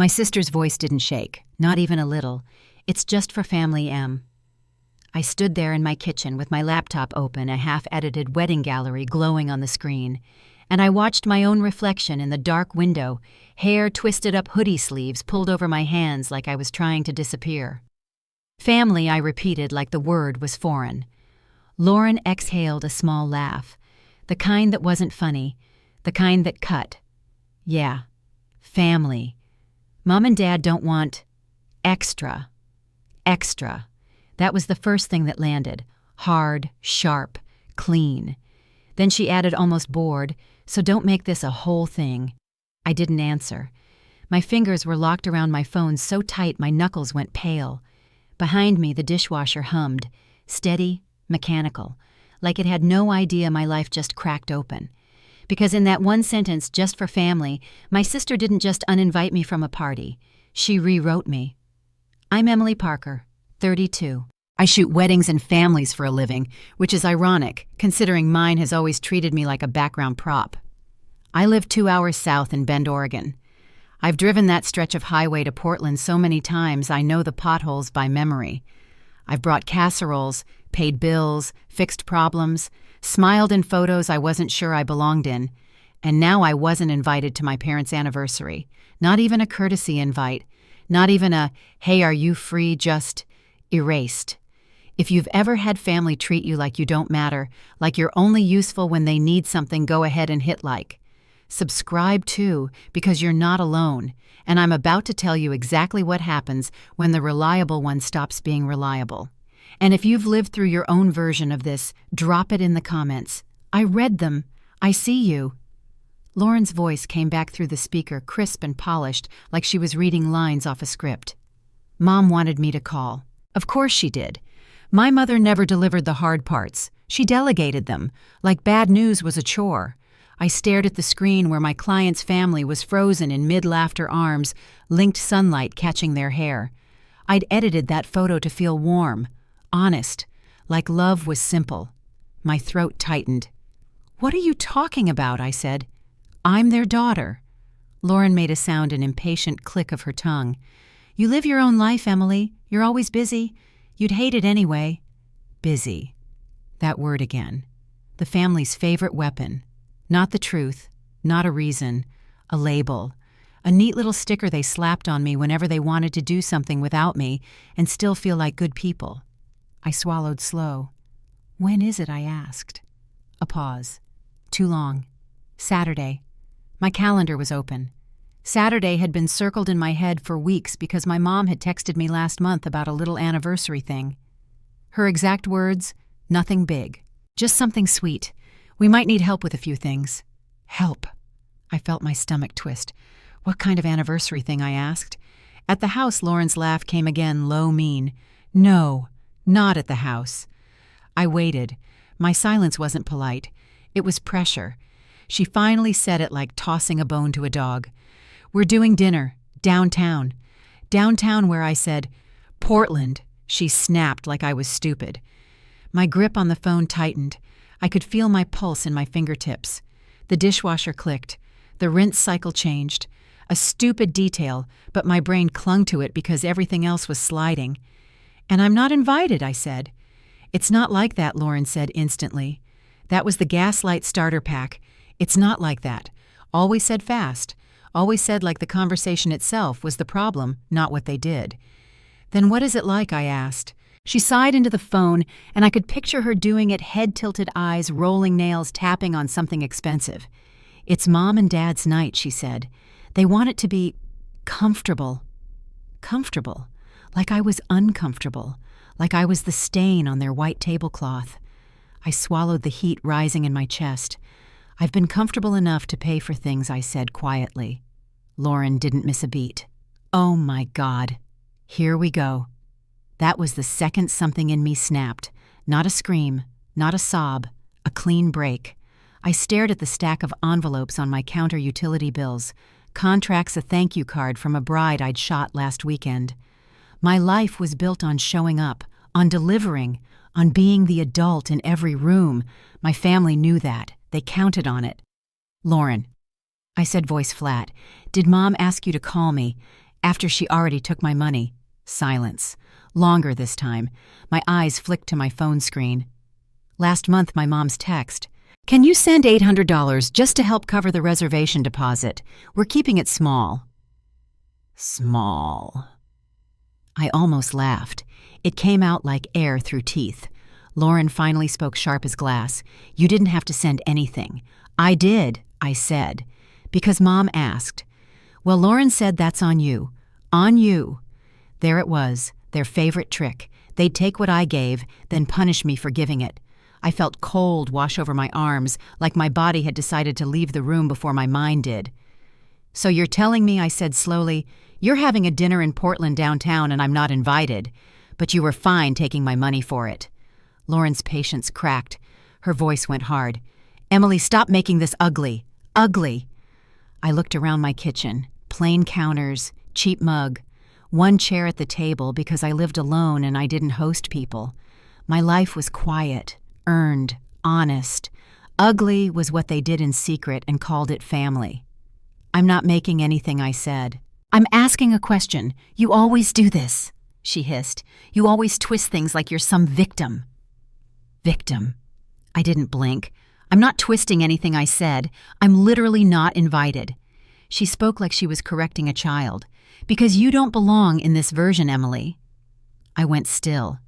My sister's voice didn't shake, not even a little. "It's just for family, Em." I stood there in my kitchen with my laptop open, a half-edited wedding gallery glowing on the screen, and I watched my own reflection in the dark window, hair twisted up hoodie sleeves pulled over my hands like I was trying to disappear. "Family," I repeated like the word was foreign. Lauren exhaled a small laugh, the kind that wasn't funny, the kind that cut. "Yeah, family. Mom and Dad don't want extra. Extra." That was the first thing that landed. Hard, sharp, clean. Then she added, almost bored, "So don't make this a whole thing." I didn't answer. My fingers were locked around my phone so tight my knuckles went pale. Behind me, the dishwasher hummed, steady, mechanical, like it had no idea my life just cracked open. Because in that one sentence, "just for family," my sister didn't just uninvite me from a party. She rewrote me. I'm Emily Parker, 32. I shoot weddings and families for a living, which is ironic, considering mine has always treated me like a background prop. I live 2 hours south in Bend, Oregon. I've driven that stretch of highway to Portland so many times I know the potholes by memory. I've brought casseroles, paid bills, fixed problems, smiled in photos I wasn't sure I belonged in, and now I wasn't invited to my parents' anniversary. Not even a courtesy invite. Not even a, "Hey, are you free?" Just erased. If you've ever had family treat you like you don't matter, like you're only useful when they need something, go ahead and hit like. Subscribe too, because you're not alone, and I'm about to tell you exactly what happens when the reliable one stops being reliable. And if you've lived through your own version of this, drop it in the comments. I read them. I see you. Lauren's voice came back through the speaker, crisp and polished, like she was reading lines off a script. "Mom wanted me to call." Of course she did. My mother never delivered the hard parts. She delegated them, like bad news was a chore. I stared at the screen where my client's family was frozen in mid-laughter arms, linked sunlight catching their hair. I'd edited that photo to feel warm, honest, like love was simple. My throat tightened. "What are you talking about?" I said. "I'm their daughter." Lauren made a sound, an impatient click of her tongue. "You live your own life, Emily. You're always busy. You'd hate it anyway." Busy. That word again. The family's favorite weapon. Not the truth, not a reason, a label. A neat little sticker they slapped on me whenever they wanted to do something without me and still feel like good people. I swallowed slow. "When is it?" I asked. A pause. Too long. Saturday. My calendar was open. Saturday had been circled in my head for weeks because my mom had texted me last month about a little anniversary thing. Her exact words, "Nothing big. Just something sweet. We might need help with a few things." Help. I felt my stomach twist. "What kind of anniversary thing?" I asked. At the house, Lauren's laugh came again, low, mean. "No, not at the house." I waited. My silence wasn't polite. It was pressure. She finally said it like tossing a bone to a dog. "We're doing dinner, downtown." Downtown where I said, "Portland." She snapped like I was stupid. My grip on the phone tightened. I could feel my pulse in my fingertips. The dishwasher clicked. The rinse cycle changed. A stupid detail, but my brain clung to it because everything else was sliding. "And I'm not invited," I said. "It's not like that," Lauren said instantly. "That was the gaslight starter pack. It's not like that." Always said fast. Always said like the conversation itself was the problem, not what they did. "Then what is it like?" I asked. She sighed into the phone, and I could picture her doing it, head-tilted eyes, rolling nails, tapping on something expensive. "It's Mom and Dad's night," she said. "They want it to be comfortable." Comfortable. Like I was uncomfortable. Like I was the stain on their white tablecloth. I swallowed the heat rising in my chest. "I've been comfortable enough to pay for things," I said quietly. Lauren didn't miss a beat. Oh my God. Here we go. That was the second something in me snapped. Not a scream, not a sob, a clean break. I stared at the stack of envelopes on my counter, utility bills, contracts, a thank you card from a bride I'd shot last weekend. My life was built on showing up, on delivering, on being the adult in every room. My family knew that. They counted on it. "Lauren," I said, voice flat, "did Mom ask you to call me? After she already took my money. Silence. Longer this time. My eyes flicked to my phone screen. Last month, my mom's text. Can you send $800 just to help cover the reservation deposit? We're keeping it small. Small. I almost laughed. It came out like air through teeth. Lauren finally spoke sharp as glass. You didn't have to send anything. I did, I said, because Mom asked. Well, Lauren said that's on you. On you. There it was, their favorite trick. They'd take what I gave, then punish me for giving it. I felt cold wash over my arms, like my body had decided to leave the room before my mind did. So you're telling me, I said slowly, you're having a dinner in Portland downtown and I'm not invited, but you were fine taking my money for it. Lauren's patience cracked. Her voice went hard. Emily, stop making this ugly. Ugly. I looked around my kitchen. Plain counters, cheap mug, one chair at the table because I lived alone and I didn't host people. My life was quiet, earned, honest. Ugly was what they did in secret and called it family. I'm not making anything, I said. I'm asking a question. You always do this, she hissed. You always twist things like you're some victim. Victim. I didn't blink. I'm not twisting anything I said. I'm literally not invited. She spoke like she was correcting a child. Because you don't belong in this version, Emily. I went still.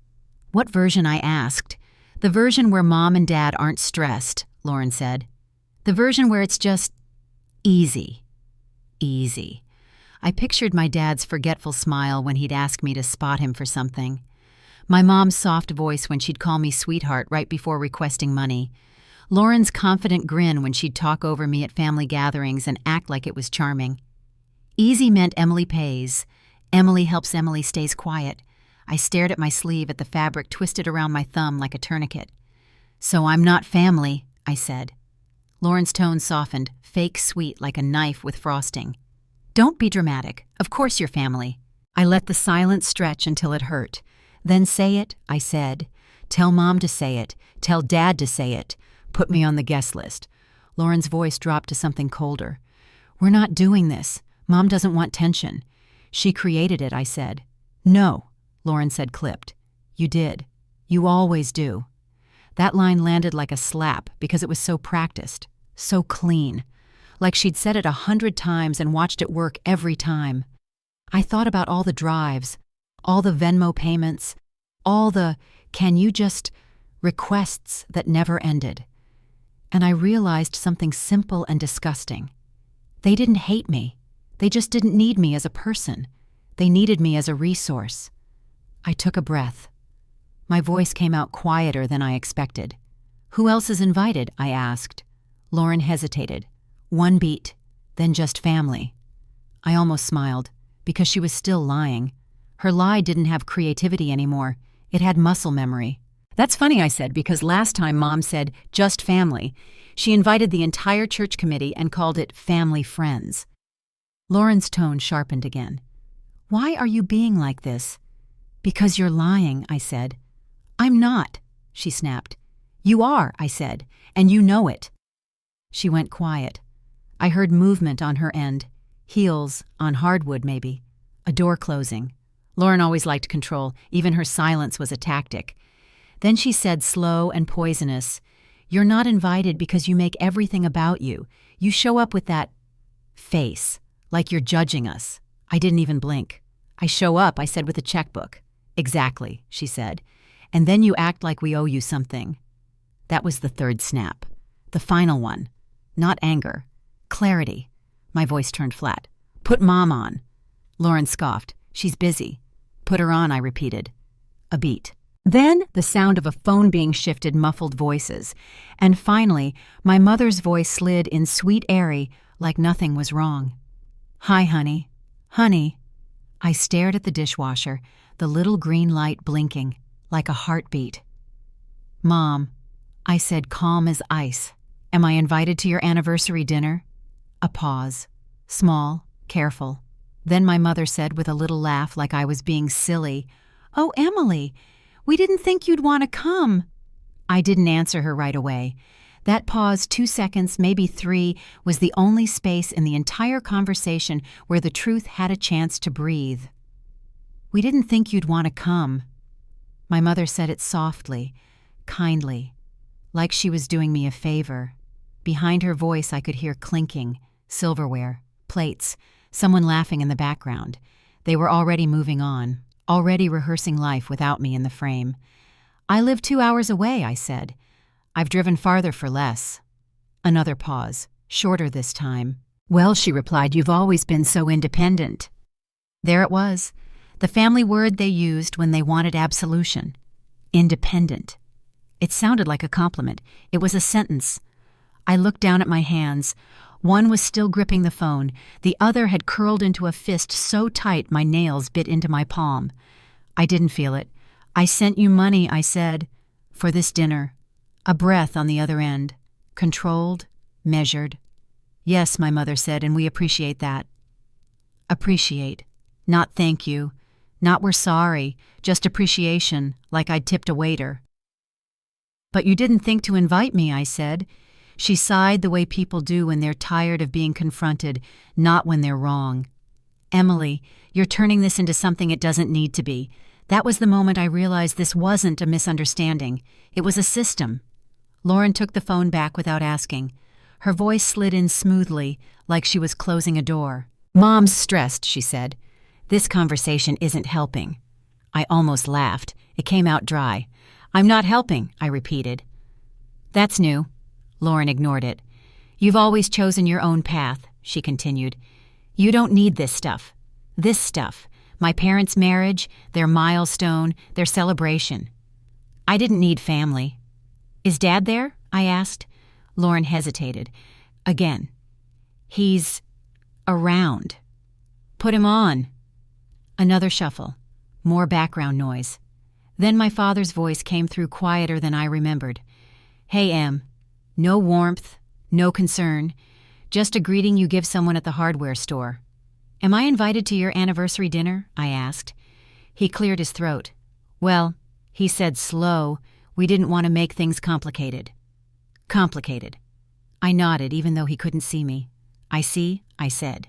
What version, I asked. The version where Mom and Dad aren't stressed, Lauren said. The version where it's just easy. Easy. I pictured my dad's forgetful smile when he'd ask me to spot him for something. My mom's soft voice when she'd call me sweetheart right before requesting money. Lauren's confident grin when she'd talk over me at family gatherings and act like it was charming. Easy meant Emily pays. Emily helps Emily stays quiet. I stared at my sleeve at the fabric twisted around my thumb like a tourniquet. So I'm not family, I said. Lauren's tone softened, fake sweet like a knife with frosting. Don't be dramatic. Of course you're family. I let the silence stretch until it hurt. Then say it, I said. Tell Mom to say it. Tell Dad to say it. Put me on the guest list. Lauren's voice dropped to something colder. We're not doing this. Mom doesn't want tension. She created it, I said. No, Lauren said clipped. You did. You always do. That line landed like a slap because it was so practiced, so clean. Like she'd said it 100 times and watched it work every time. I thought about all the drives, all the Venmo payments, all the can you just requests that never ended. And I realized something simple and disgusting. They didn't hate me. They just didn't need me as a person. They needed me as a resource. I took a breath. My voice came out quieter than I expected. Who else is invited? I asked. Lauren hesitated. One beat, then just family. I almost smiled, because she was still lying. Her lie didn't have creativity anymore. It had muscle memory. That's funny, I said, because last time Mom said just family, she invited the entire church committee and called it family friends. Lauren's tone sharpened again. Why are you being like this? Because you're lying, I said. I'm not, she snapped. You are, I said, and you know it. She went quiet. I heard movement on her end. Heels, on hardwood maybe. A door closing. Lauren always liked control. Even her silence was a tactic. Then she said, slow and poisonous, You're not invited because you make everything about you. You show up with that face, like you're judging us. I didn't even blink. I show up, I said, with a checkbook. Exactly, she said. And then you act like we owe you something. That was the third snap. The final one. Not anger. Clarity. My voice turned flat. Put Mom on. Lauren scoffed. She's busy. Put her on, I repeated. A beat. Then the sound of a phone being shifted muffled voices. And finally, my mother's voice slid in sweet airy, like nothing was wrong. Hi, honey. Honey. I stared at the dishwasher, the little green light blinking, like a heartbeat. Mom, I said, calm as ice. Am I invited to your anniversary dinner? A pause. Small, careful. Then my mother said with a little laugh like I was being silly, Oh, Emily, we didn't think you'd want to come. I didn't answer her right away. That pause, 2 seconds, maybe 3, was the only space in the entire conversation where the truth had a chance to breathe. "We didn't think you'd want to come." My mother said it softly, kindly, like she was doing me a favor. Behind her voice I could hear clinking, silverware, plates, someone laughing in the background. They were already moving on, already rehearsing life without me in the frame. "I live 2 hours away," I said. "I've driven farther for less." Another pause, shorter this time. "Well," she replied, "you've always been so independent." There it was, the family word they used when they wanted absolution. Independent. It sounded like a compliment. It was a sentence. I looked down at my hands. One was still gripping the phone. The other had curled into a fist so tight my nails bit into my palm. I didn't feel it. "I sent you money," I said, "for this dinner." A breath on the other end. Controlled, measured. "Yes," my mother said, "and we appreciate that." Appreciate. Not thank you. Not we're sorry. Just appreciation, like I'd tipped a waiter. "But you didn't think to invite me," I said. She sighed the way people do when they're tired of being confronted, not when they're wrong. "Emily, you're turning this into something it doesn't need to be." That was the moment I realized this wasn't a misunderstanding. It was a system. Lauren took the phone back without asking. Her voice slid in smoothly, like she was closing a door. "Mom's stressed," she said. "This conversation isn't helping." I almost laughed. It came out dry. "I'm not helping," I repeated. "That's new." Lauren ignored it. "You've always chosen your own path," she continued. "You don't need this stuff. This stuff. My parents' marriage, their milestone, their celebration. I didn't need family." "Is Dad there?" I asked. Lauren hesitated. Again. "He's around." "Put him on." Another shuffle. More background noise. Then my father's voice came through quieter than I remembered. "Hey, Em. No warmth, no concern. Just a greeting you give someone at the hardware store." "Am I invited to your anniversary dinner?" I asked. He cleared his throat. "Well," he said slow, "we didn't want to make things complicated." Complicated. I nodded even though he couldn't see me. "I see," I said.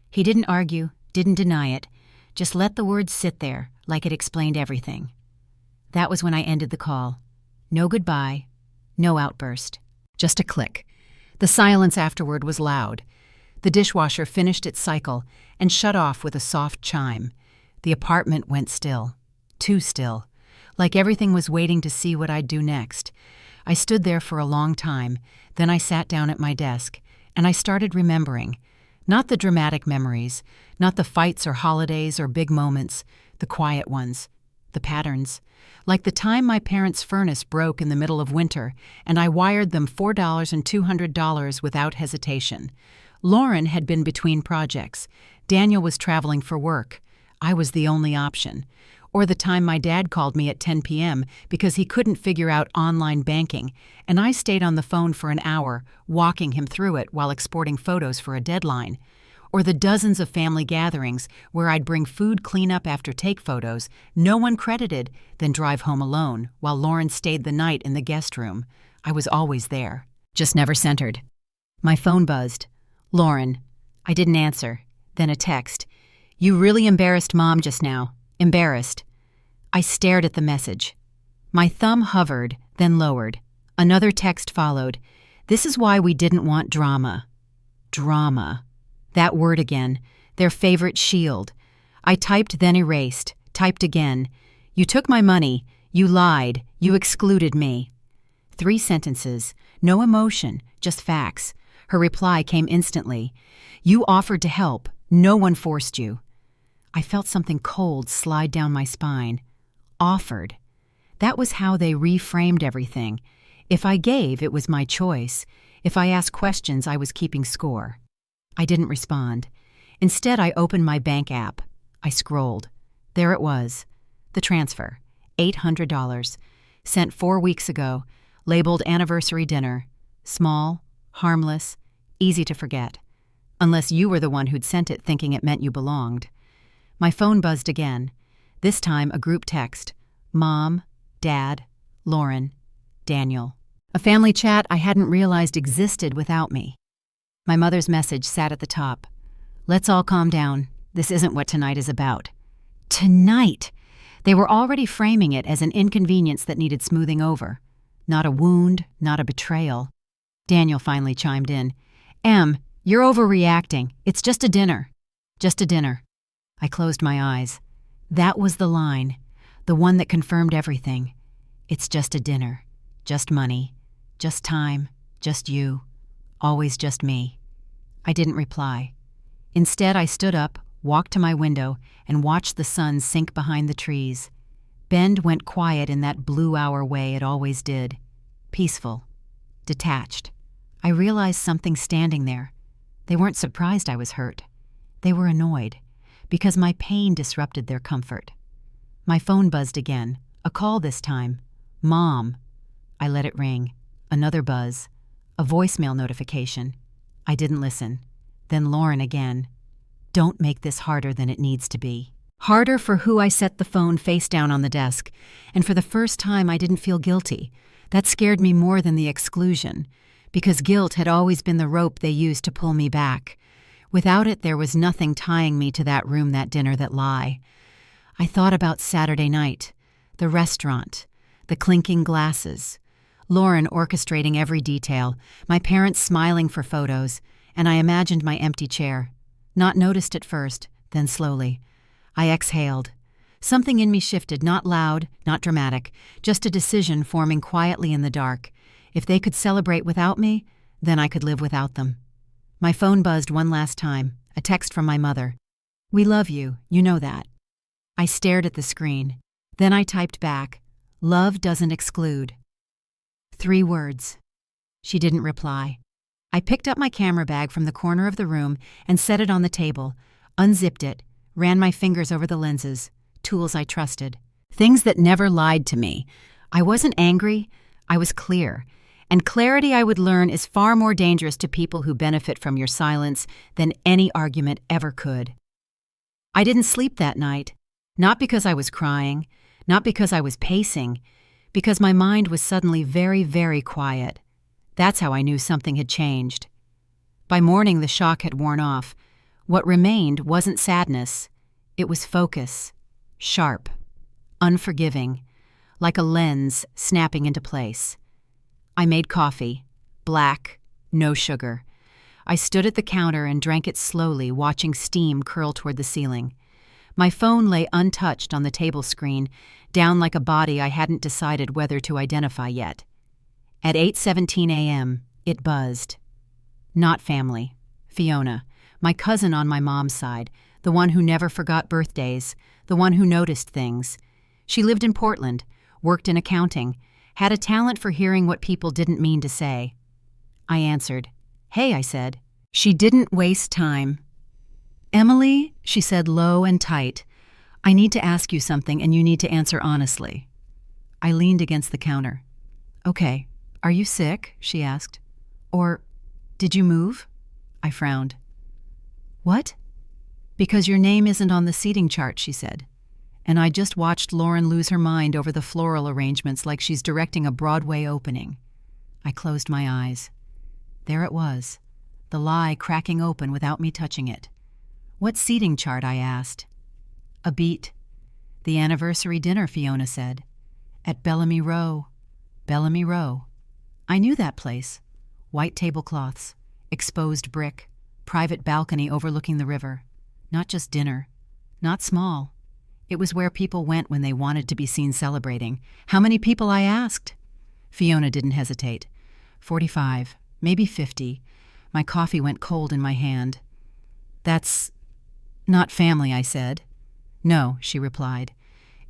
He didn't argue, didn't deny it, just let the words sit there like it explained everything. That was when I ended the call. No goodbye, no outburst. Just a click. The silence afterward was loud. The dishwasher finished its cycle and shut off with a soft chime. The apartment went still. Too still. Like everything was waiting to see what I'd do next. I stood there for a long time, then I sat down at my desk, and I started remembering. Not the dramatic memories, not the fights or holidays or big moments, the quiet ones, the patterns. Like the time my parents' furnace broke in the middle of winter, and I wired them $4 and $200 without hesitation. Lauren had been between projects. Daniel was traveling for work. I was the only option. Or the time my dad called me at 10 p.m. because he couldn't figure out online banking, and I stayed on the phone for an hour, walking him through it while exporting photos for a deadline. Or the dozens of family gatherings where I'd bring food cleanup after take photos, no one credited, then drive home alone while Lauren stayed the night in the guest room. I was always there, just never centered. My phone buzzed. "Lauren." I didn't answer. Then a text. "You really embarrassed Mom just now. Embarrassed." I stared at the message. My thumb hovered, then lowered. Another text followed. "This is why we didn't want drama." Drama. That word again. Their favorite shield. I typed, then erased. Typed again. "You took my money. You lied. You excluded me." 3 sentences. No emotion, just facts. Her reply came instantly. "You offered to help. No one forced you." I felt something cold slide down my spine. Offered. That was how they reframed everything. If I gave, it was my choice. If I asked questions, I was keeping score. I didn't respond. Instead, I opened my bank app. I scrolled. There it was. The transfer. $800. Sent 4 weeks ago. Labeled anniversary dinner. Small, harmless, easy to forget. Unless you were the one who'd sent it thinking it meant you belonged. My phone buzzed again. This time a group text. Mom, Dad, Lauren, Daniel. A family chat I hadn't realized existed without me. My mother's message sat at the top. Let's all calm down. This isn't what tonight is about. Tonight! They were already framing it as an inconvenience that needed smoothing over. Not a wound, not a betrayal. Daniel finally chimed in. Em, you're overreacting. It's just a dinner. Just a dinner. I closed my eyes. That was the line. The one that confirmed everything. It's just a dinner. Just money. Just time. Just you. Always just me. I didn't reply. Instead, I stood up, walked to my window, and watched the sun sink behind the trees. Bend went quiet in that blue hour way it always did. Peaceful. Detached. I realized something standing there. They weren't surprised I was hurt. They were annoyed, because my pain disrupted their comfort. My phone buzzed again. A call this time. Mom. I let it ring. Another buzz. A voicemail notification. I didn't listen. Then Lauren again. Don't make this harder than it needs to be. Harder for who I set the phone face down on the desk, and for the first time I didn't feel guilty. That scared me more than the exclusion, because guilt had always been the rope they used to pull me back. Without it, there was nothing tying me to that room, that dinner, that lie. I thought about Saturday night, the restaurant, the clinking glasses, Lauren orchestrating every detail, my parents smiling for photos, and I imagined my empty chair. Not noticed at first, then slowly. I exhaled. Something in me shifted, not loud, not dramatic, just a decision forming quietly in the dark. If they could celebrate without me, then I could live without them. My phone buzzed one last time, a text from my mother. We love you, you know that. I stared at the screen. Then I typed back, love doesn't exclude. 3 words. She didn't reply. I picked up my camera bag from the corner of the room and set it on the table, unzipped it, ran my fingers over the lenses, tools I trusted, things that never lied to me. I wasn't angry, I was clear. And clarity, I would learn, is far more dangerous to people who benefit from your silence than any argument ever could. I didn't sleep that night, not because I was crying, not because I was pacing, because my mind was suddenly very, very quiet. That's how I knew something had changed. By morning, the shock had worn off. What remained wasn't sadness. It was focus. Sharp. Unforgiving. Like a lens snapping into place. I made coffee. Black. No sugar. I stood at the counter and drank it slowly, watching steam curl toward the ceiling. My phone lay untouched on the table screen, down like a body I hadn't decided whether to identify yet. At 8:17 a.m., it buzzed. Not family. Fiona, my cousin on my mom's side, the one who never forgot birthdays, the one who noticed things. She lived in Portland, worked in accounting, had a talent for hearing what people didn't mean to say. I answered. Hey, I said. She didn't waste time. Emily, she said low and tight, I need to ask you something and you need to answer honestly. I leaned against the counter. Okay. Are you sick? She asked. Or, did you move? I frowned. What? Because your name isn't on the seating chart, she said. And I just watched Lauren lose her mind over the floral arrangements like she's directing a Broadway opening. I closed my eyes. There it was, the lie cracking open without me touching it. What seating chart? I asked. A beat. The anniversary dinner, Fiona said. At Bellamy Row. Bellamy Row. I knew that place. White tablecloths, exposed brick, private balcony overlooking the river. Not just dinner. Not small. It was where people went when they wanted to be seen celebrating. How many people? I asked. Fiona didn't hesitate. 45, maybe 50. My coffee went cold in my hand. That's not family, I said. No, she replied.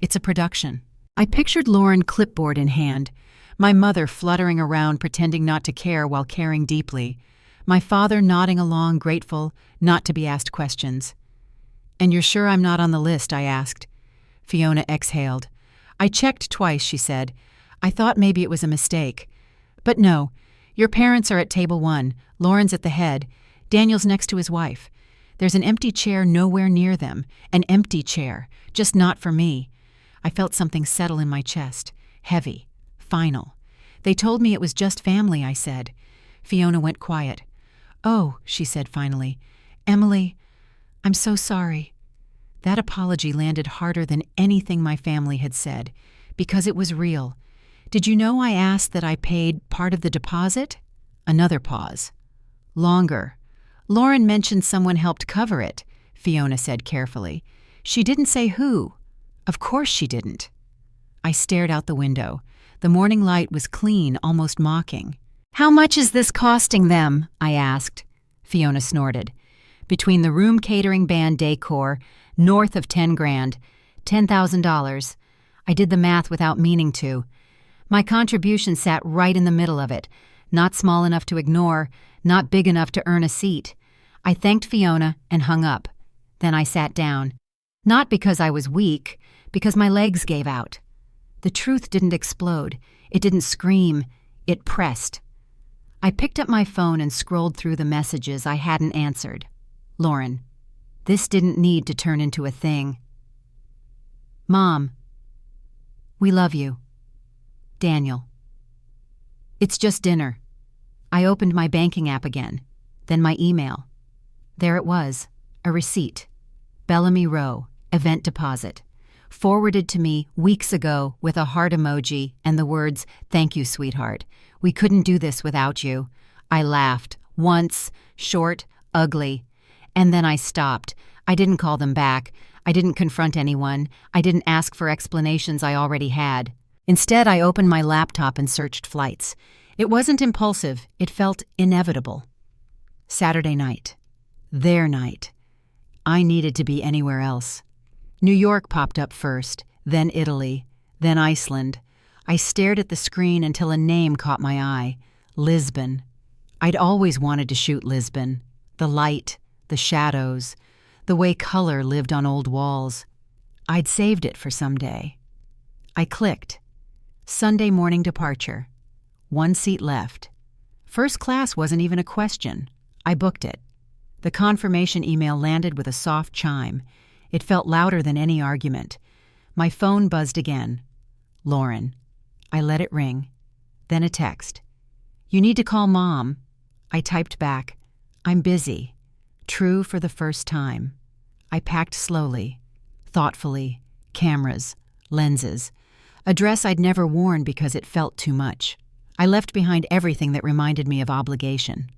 It's a production. I pictured Lauren clipboard in hand, my mother fluttering around pretending not to care while caring deeply, my father nodding along grateful not to be asked questions. And you're sure I'm not on the list? I asked. Fiona exhaled. I checked twice, she said. I thought maybe it was a mistake. But no, your parents are at table 1, Lauren's at the head, Daniel's next to his wife. There's an empty chair nowhere near them, an empty chair, just not for me. I felt something settle in my chest, heavy, final. They told me it was just family, I said. Fiona went quiet. Oh, she said finally. Emily, I'm so sorry. That apology landed harder than anything my family had said, because it was real. Did you know I asked that I paid part of the deposit? Another pause. Longer. Lauren mentioned someone helped cover it, Fiona said carefully. She didn't say who. Of course she didn't. I stared out the window. The morning light was clean, almost mocking. How much is this costing them? I asked. Fiona snorted. Between the room catering band decor, north of 10 grand, $10,000. I did the math without meaning to. My contribution sat right in the middle of it, not small enough to ignore, not big enough to earn a seat. I thanked Fiona and hung up. Then I sat down. Not because I was weak, because my legs gave out. The truth didn't explode. It didn't scream. It pressed. I picked up my phone and scrolled through the messages I hadn't answered. Lauren, this didn't need to turn into a thing. Mom, we love you. Daniel. It's just dinner. I opened my banking app again, then my email. There it was, a receipt. Bellamy Row, event deposit. Forwarded to me weeks ago with a heart emoji and the words, "Thank you, sweetheart. We couldn't do this without you." I laughed, once, short, ugly. And then I stopped. I didn't call them back. I didn't confront anyone. I didn't ask for explanations I already had. Instead, I opened my laptop and searched flights. It wasn't impulsive. It felt inevitable. Saturday night. Their night. I needed to be anywhere else. New York popped up first, then Italy, then Iceland. I stared at the screen until a name caught my eye. Lisbon. I'd always wanted to shoot Lisbon. The light, the shadows, the way color lived on old walls. I'd saved it for someday. I clicked. Sunday morning departure. 1 seat left. First class wasn't even a question. I booked it. The confirmation email landed with a soft chime. It felt louder than any argument. My phone buzzed again. Lauren. I let it ring. Then a text. You need to call Mom. I typed back. I'm busy. True for the first time. I packed slowly, thoughtfully, cameras, lenses, a dress I'd never worn because it felt too much. I left behind everything that reminded me of obligation.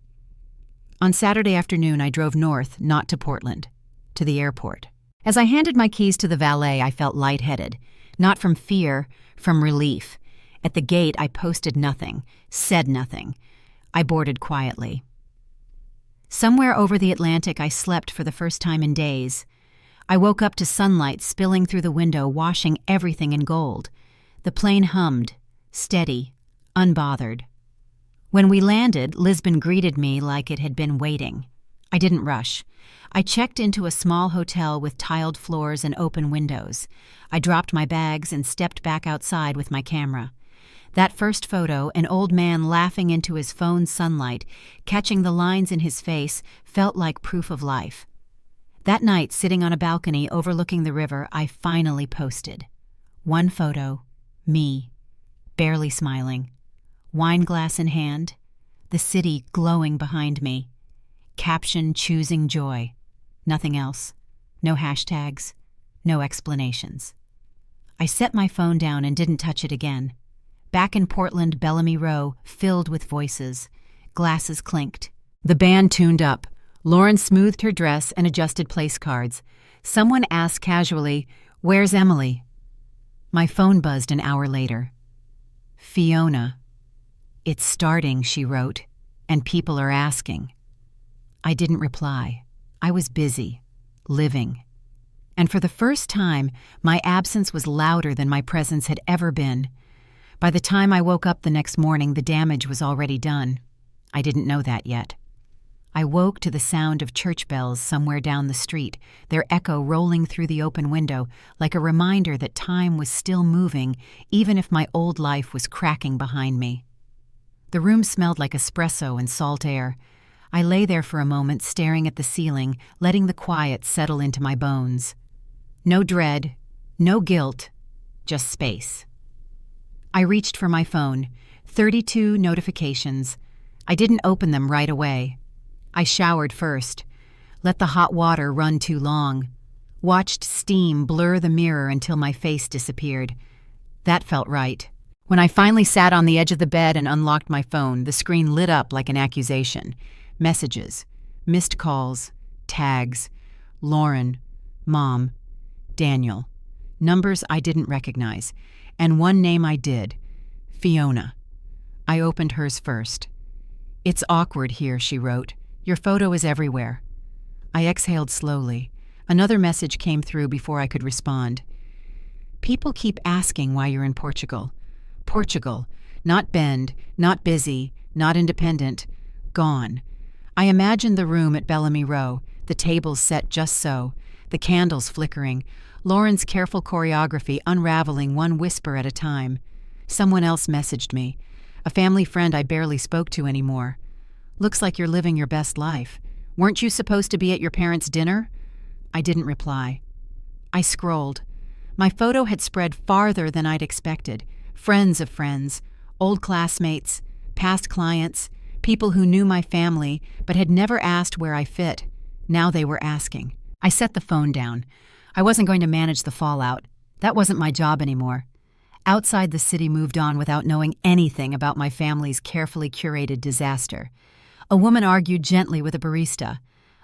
On Saturday afternoon, I drove north, not to Portland, to the airport. As I handed my keys to the valet, I felt lightheaded, not from fear, from relief. At the gate, I posted nothing, said nothing. I boarded quietly. Somewhere over the Atlantic, I slept for the first time in days. I woke up to sunlight spilling through the window, washing everything in gold. The plane hummed, steady, unbothered. When we landed, Lisbon greeted me like it had been waiting. I didn't rush. I checked into a small hotel with tiled floors and open windows. I dropped my bags and stepped back outside with my camera. That first photo, an old man laughing into his phone's sunlight, catching the lines in his face, felt like proof of life. That night, sitting on a balcony overlooking the river, I finally posted. One photo, me, barely smiling. Wine glass in hand, the city glowing behind me. Caption choosing joy. Nothing else. No hashtags. No explanations. I set my phone down and didn't touch it again. Back in Portland, Bellamy Row, filled with voices. Glasses clinked. The band tuned up. Lauren smoothed her dress and adjusted place cards. Someone asked casually, "Where's Emily?" My phone buzzed an hour later. Fiona. It's starting, she wrote, and people are asking. I didn't reply. I was busy, living. And for the first time, my absence was louder than my presence had ever been. By the time I woke up the next morning, the damage was already done. I didn't know that yet. I woke to the sound of church bells somewhere down the street, their echo rolling through the open window like a reminder that time was still moving, even if my old life was cracking behind me. The room smelled like espresso and salt air. I lay there for a moment, staring at the ceiling, letting the quiet settle into my bones. No dread, no guilt, just space. I reached for my phone. 32 notifications. I didn't open them right away. I showered first, let the hot water run too long, watched steam blur the mirror until my face disappeared. That felt right. When I finally sat on the edge of the bed and unlocked my phone, the screen lit up like an accusation. Messages, missed calls, tags, Lauren, Mom, Daniel. Numbers I didn't recognize, and one name I did, Fiona. I opened hers first. "It's awkward here," she wrote. "Your photo is everywhere." I exhaled slowly. Another message came through before I could respond. "People keep asking why you're in Portugal. Portugal. Not Bend, not busy, not independent. Gone." I imagined the room at Bellamy Row, the tables set just so, the candles flickering, Lauren's careful choreography unraveling one whisper at a time. Someone else messaged me. A family friend I barely spoke to anymore. "Looks like you're living your best life. Weren't you supposed to be at your parents' dinner?" I didn't reply. I scrolled. My photo had spread farther than I'd expected. Friends of friends, old classmates, past clients, people who knew my family but had never asked where I fit. Now they were asking. I set the phone down. I wasn't going to manage the fallout. That wasn't my job anymore. Outside, the city moved on without knowing anything about my family's carefully curated disaster. A woman argued gently with a barista.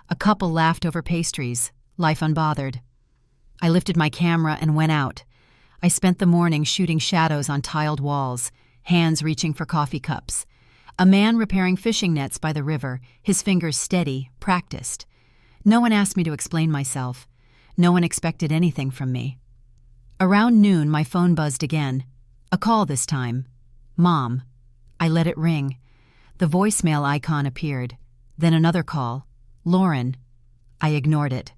A couple laughed over pastries, life unbothered. I lifted my camera and went out. I spent the morning shooting shadows on tiled walls, hands reaching for coffee cups. A man repairing fishing nets by the river, his fingers steady, practiced. No one asked me to explain myself. No one expected anything from me. Around noon, my phone buzzed again. A call this time. Mom. I let it ring. The voicemail icon appeared. Then another call. Lauren. I ignored it.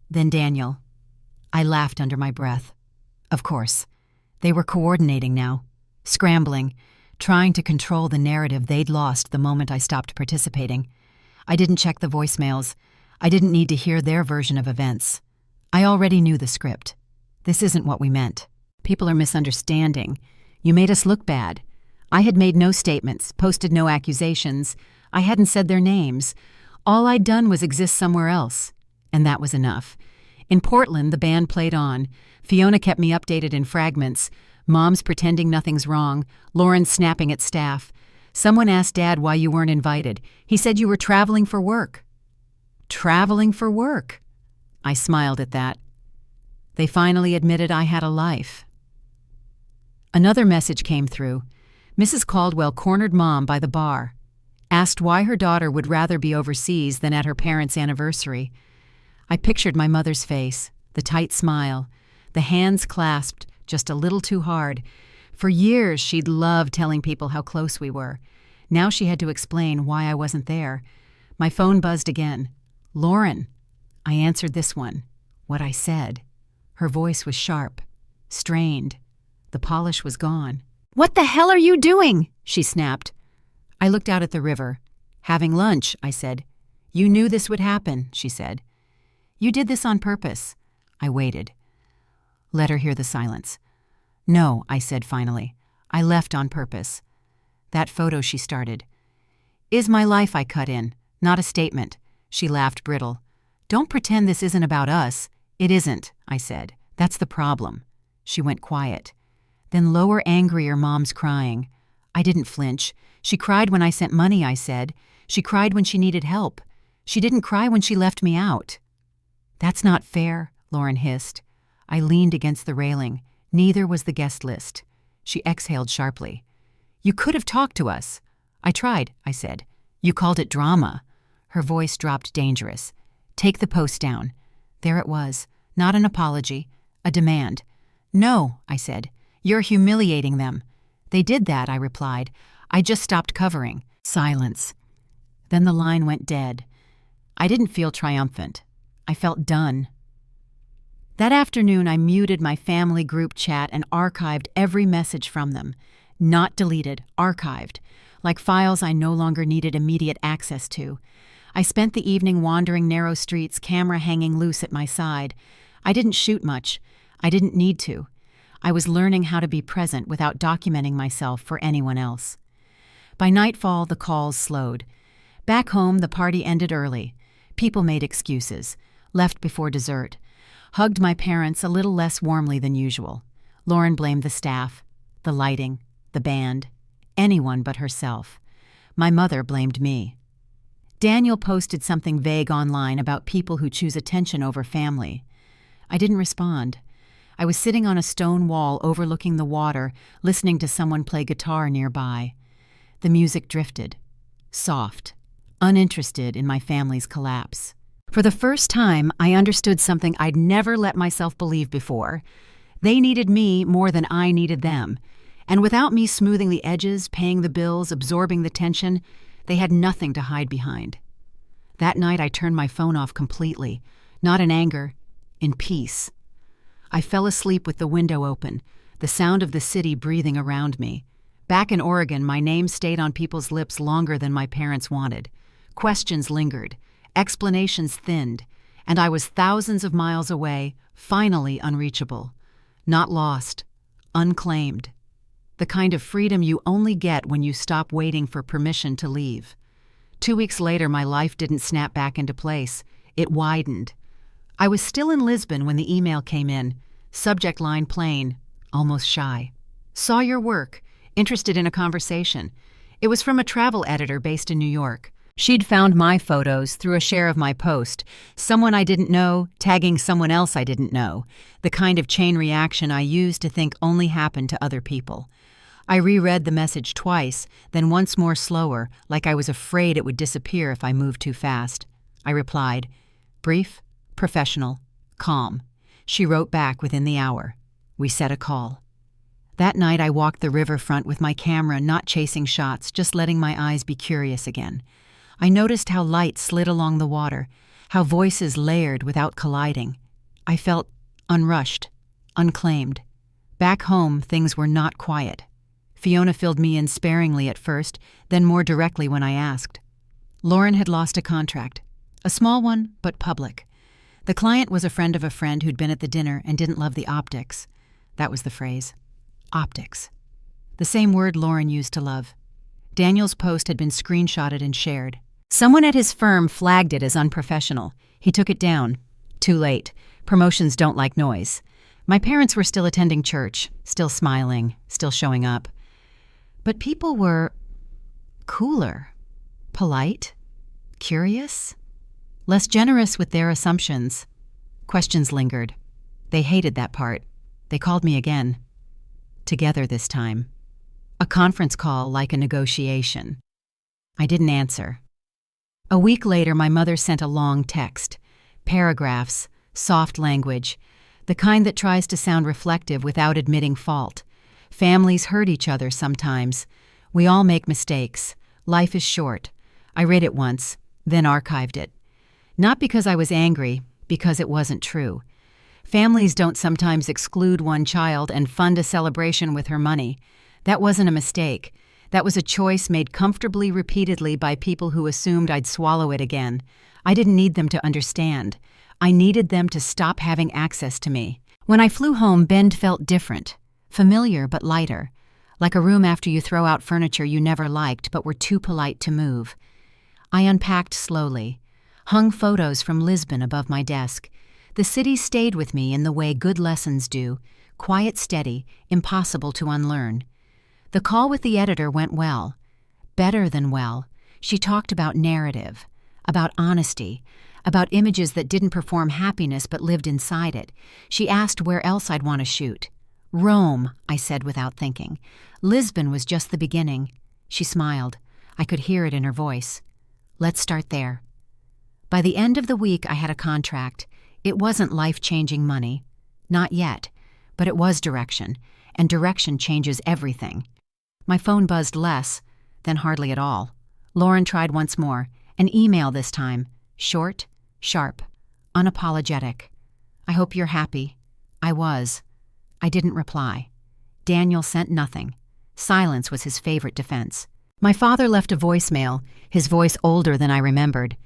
Then Daniel. I laughed under my breath. Of course. They were coordinating now. Scrambling. Trying to control the narrative they'd lost the moment I stopped participating. I didn't check the voicemails. I didn't need to hear their version of events. I already knew the script. This isn't what we meant. People are misunderstanding. You made us look bad. I had made no statements, posted no accusations. I hadn't said their names. All I'd done was exist somewhere else. And that was enough. In Portland, the band played on. Fiona kept me updated in fragments. Mom's pretending nothing's wrong. Lauren snapping at staff. Someone asked Dad why you weren't invited. He said you were traveling for work. Traveling for work? I smiled at that. They finally admitted I had a life. Another message came through. Mrs. Caldwell cornered Mom by the bar. Asked why her daughter would rather be overseas than at her parents' anniversary. I pictured my mother's face, the tight smile, the hands clasped just a little too hard. For years, she'd loved telling people how close we were. Now she had to explain why I wasn't there. My phone buzzed again. Lauren. I answered this one. What I said. Her voice was sharp, strained. The polish was gone. "What the hell are you doing?" she snapped. I looked out at the river. "Having lunch," I said. "You knew this would happen," she said. "You did this on purpose." I waited. Let her hear the silence. "No," I said finally. "I left on purpose." "That photo," she started. "Is my life," I cut in, "not a statement." She laughed brittle. "Don't pretend this isn't about us." "It isn't," I said. "That's the problem." She went quiet. Then lower, angrier, Mom's crying. I didn't flinch. "She cried when I sent money," I said. "She cried when she needed help. She didn't cry when she left me out." "That's not fair," Lauren hissed. I leaned against the railing. Neither was the guest list. She exhaled sharply. "You could have talked to us." "I tried," I said. "You called it drama." Her voice dropped dangerous. "Take the post down." There it was. Not an apology. A demand. "No," I said. "You're humiliating them." "They did that," I replied. "I just stopped covering." Silence. Then the line went dead. I didn't feel triumphant. I felt done. That afternoon, I muted my family group chat and archived every message from them. Not deleted, archived, like files I no longer needed immediate access to. I spent the evening wandering narrow streets, camera hanging loose at my side. I didn't shoot much. I didn't need to. I was learning how to be present without documenting myself for anyone else. By nightfall, the calls slowed. Back home, the party ended early. People made excuses, left before dessert, hugged my parents a little less warmly than usual. Lauren blamed the staff, the lighting, the band, anyone but herself. My mother blamed me. Daniel posted something vague online about people who choose attention over family. I didn't respond. I was sitting on a stone wall overlooking the water, listening to someone play guitar nearby. The music drifted, soft, uninterested in my family's collapse. For the first time, I understood something I'd never let myself believe before. They needed me more than I needed them. And without me smoothing the edges, paying the bills, absorbing the tension, they had nothing to hide behind. That night I turned my phone off completely, not in anger, in peace. I fell asleep with the window open, the sound of the city breathing around me. Back in Oregon, my name stayed on people's lips longer than my parents wanted. Questions lingered, explanations thinned, and I was thousands of miles away, finally unreachable. Not lost, unclaimed. The kind of freedom you only get when you stop waiting for permission to leave. 2 weeks later, my life didn't snap back into place. It widened. I was still in Lisbon when the email came in. Subject line plain, almost shy. Saw your work, interested in a conversation. It was from a travel editor based in New York. She'd found my photos through a share of my post, someone I didn't know, tagging someone else I didn't know, the kind of chain reaction I used to think only happened to other people. I reread the message twice, then once more slower, like I was afraid it would disappear if I moved too fast. I replied, brief, professional, calm. She wrote back within the hour. We set a call. That night I walked the riverfront with my camera, not chasing shots, just letting my eyes be curious again. I noticed how light slid along the water, how voices layered without colliding. I felt unrushed, unclaimed. Back home, things were not quiet. Fiona filled me in sparingly at first, then more directly when I asked. Lauren had lost a contract. A small one, but public. The client was a friend of a friend who'd been at the dinner and didn't love the optics. That was the phrase. Optics. The same word Lauren used to love. Daniel's post had been screenshotted and shared. Someone at his firm flagged it as unprofessional. He took it down. Too late. Promotions don't like noise. My parents were still attending church, still smiling, still showing up. But people were cooler, polite, curious, less generous with their assumptions. Questions lingered. They hated that part. They called me again. Together this time. A conference call like a negotiation. I didn't answer. A week later, my mother sent a long text. Paragraphs, soft language, the kind that tries to sound reflective without admitting fault. Families hurt each other sometimes. We all make mistakes. Life is short. I read it once, then archived it. Not because I was angry, because it wasn't true. Families don't sometimes exclude one child and fund a celebration with her money. That wasn't a mistake. That was a choice made comfortably repeatedly by people who assumed I'd swallow it again. I didn't need them to understand. I needed them to stop having access to me. When I flew home, Bend felt different. Familiar but lighter. Like a room after you throw out furniture you never liked but were too polite to move. I unpacked slowly. Hung photos from Lisbon above my desk. The city stayed with me in the way good lessons do. Quiet, steady, impossible to unlearn. The call with the editor went well. Better than well. She talked about narrative, about honesty, about images that didn't perform happiness but lived inside it. She asked where else I'd want to shoot. Rome, I said without thinking. Lisbon was just the beginning. She smiled. I could hear it in her voice. Let's start there. By the end of the week, I had a contract. It wasn't life-changing money. Not yet. But it was direction, and direction changes everything. My phone buzzed less, then hardly at all. Lauren tried once more, an email this time. Short, sharp, unapologetic. I hope you're happy. I was. I didn't reply. Daniel sent nothing. Silence was his favorite defense. My father left a voicemail, his voice older than I remembered.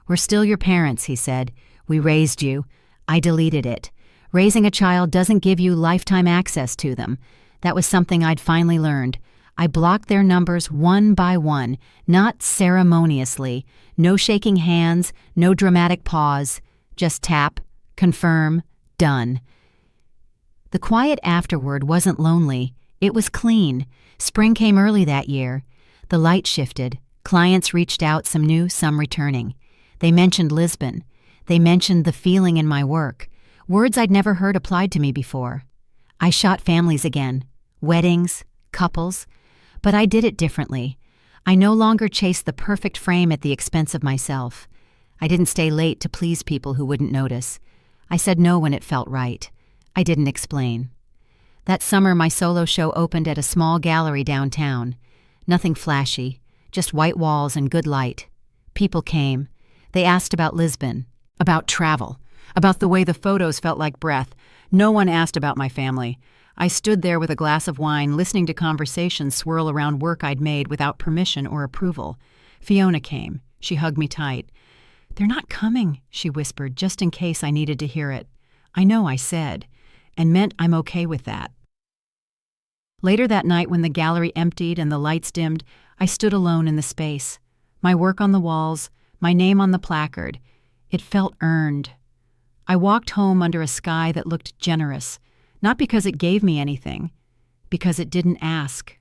We're still your parents, he said. We raised you. I deleted it. Raising a child doesn't give you lifetime access to them. That was something I'd finally learned. I blocked their numbers one by one, not ceremoniously, no shaking hands, no dramatic pause, just tap, confirm, done. The quiet afterward wasn't lonely, it was clean. Spring came early that year. The light shifted. Clients reached out, some new, some returning. They mentioned Lisbon. They mentioned the feeling in my work. Words I'd never heard applied to me before. I shot families again. Weddings, couples. But I did it differently. I no longer chased the perfect frame at the expense of myself. I didn't stay late to please people who wouldn't notice. I said no when it felt right. I didn't explain. That summer, my solo show opened at a small gallery downtown. Nothing flashy, just white walls and good light. People came. They asked about Lisbon, about travel, about the way the photos felt like breath. No one asked about my family. I stood there with a glass of wine, listening to conversations swirl around work I'd made without permission or approval. Fiona came. She hugged me tight. "They're not coming," she whispered, just in case I needed to hear it. I know I said, and meant I'm okay with that. Later that night, when the gallery emptied and the lights dimmed, I stood alone in the space. My work on the walls, my name on the placard. It felt earned. I walked home under a sky that looked generous, not because it gave me anything, because it didn't ask.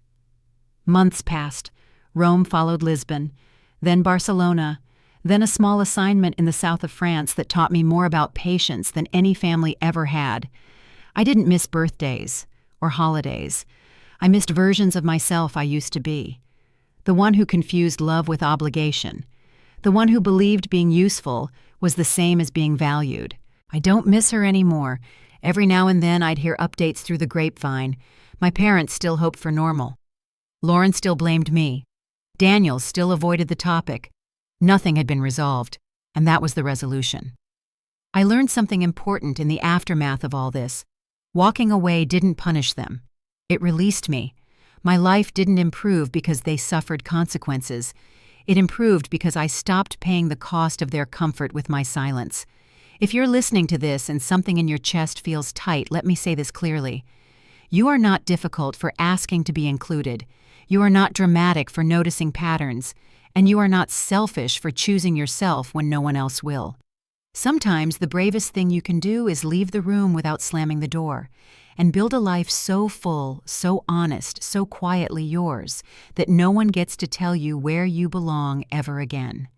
Months passed. Rome followed Lisbon, then Barcelona, then a small assignment in the south of France that taught me more about patience than any family ever had. I didn't miss birthdays or holidays. I missed versions of myself I used to be. The one who confused love with obligation. The one who believed being useful was the same as being valued. I don't miss her anymore. Every now and then I'd hear updates through the grapevine. My parents still hoped for normal. Lauren still blamed me. Daniel still avoided the topic. Nothing had been resolved, and that was the resolution. I learned something important in the aftermath of all this. Walking away didn't punish them. It released me. My life didn't improve because they suffered consequences. It improved because I stopped paying the cost of their comfort with my silence. If you're listening to this and something in your chest feels tight, let me say this clearly. You are not difficult for asking to be included. You are not dramatic for noticing patterns. And you are not selfish for choosing yourself when no one else will. Sometimes the bravest thing you can do is leave the room without slamming the door, and build a life so full, so honest, so quietly yours, that no one gets to tell you where you belong ever again.